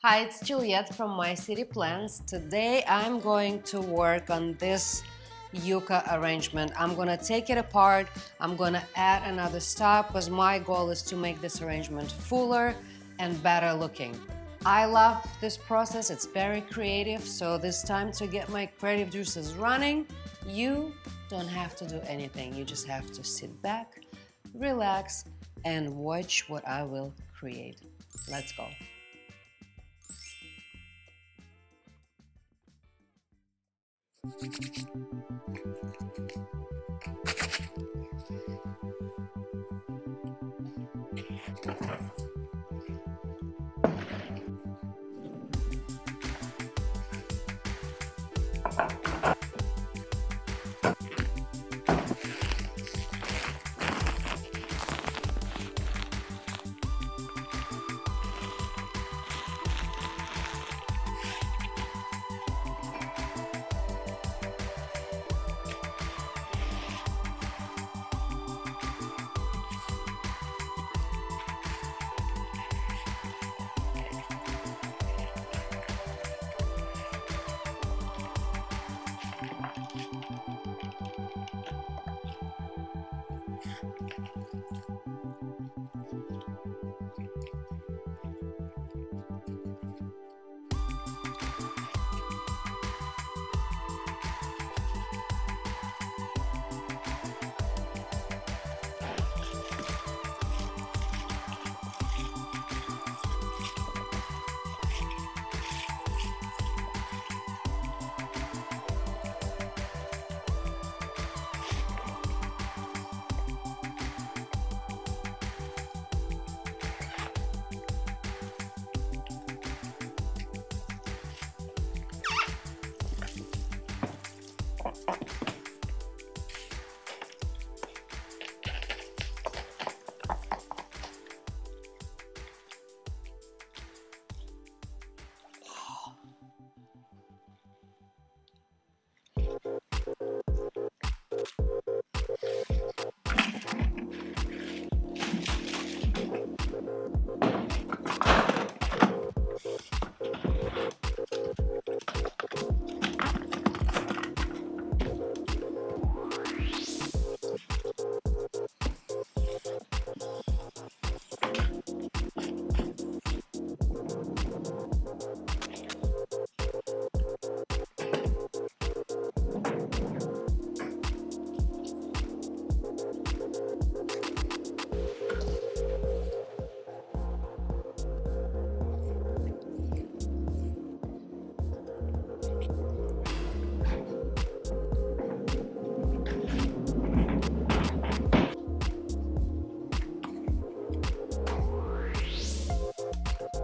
Hi, it's Juliet from My City Plants. Today I'm going to work on this yucca arrangement. I'm gonna take it apart. I'm gonna add another stalk because my goal is to make this arrangement fuller and better looking. I love this process. It's very creative. So this time to get my creative juices running, you don't have to do anything. You just have to sit back, relax, and watch what I will create. Let's go.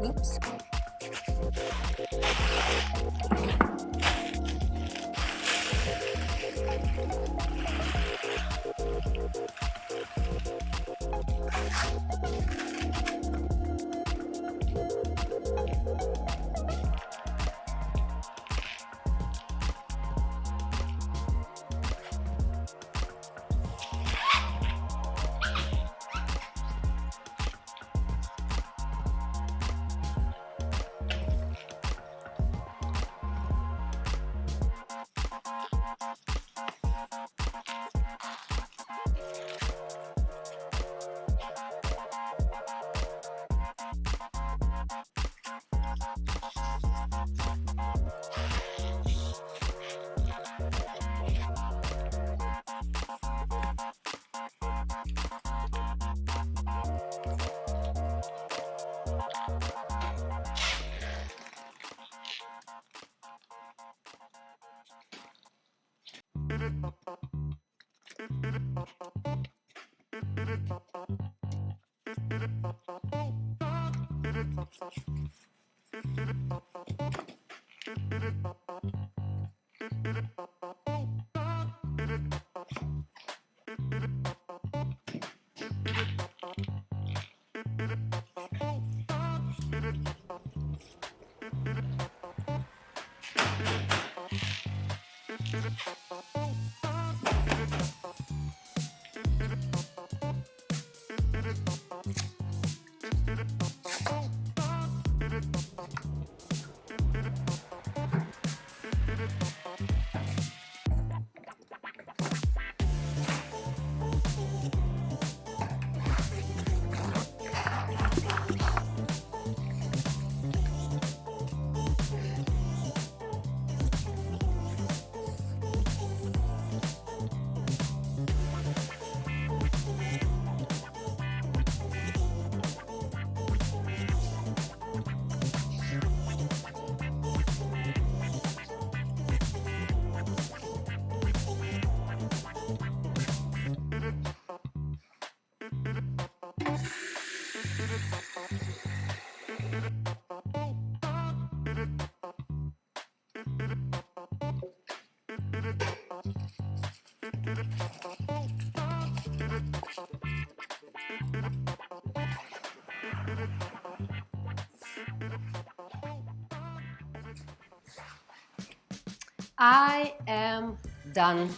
Oops. I am done.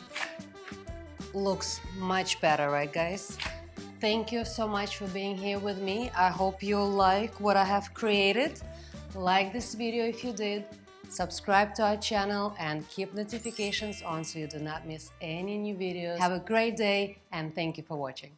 Looks much better, right guys? Thank you so much for being here with me. I hope you like what I have created. Like this video if you did, subscribe to our channel and keep notifications on so you do not miss any new videos. Have a great day and thank you for watching.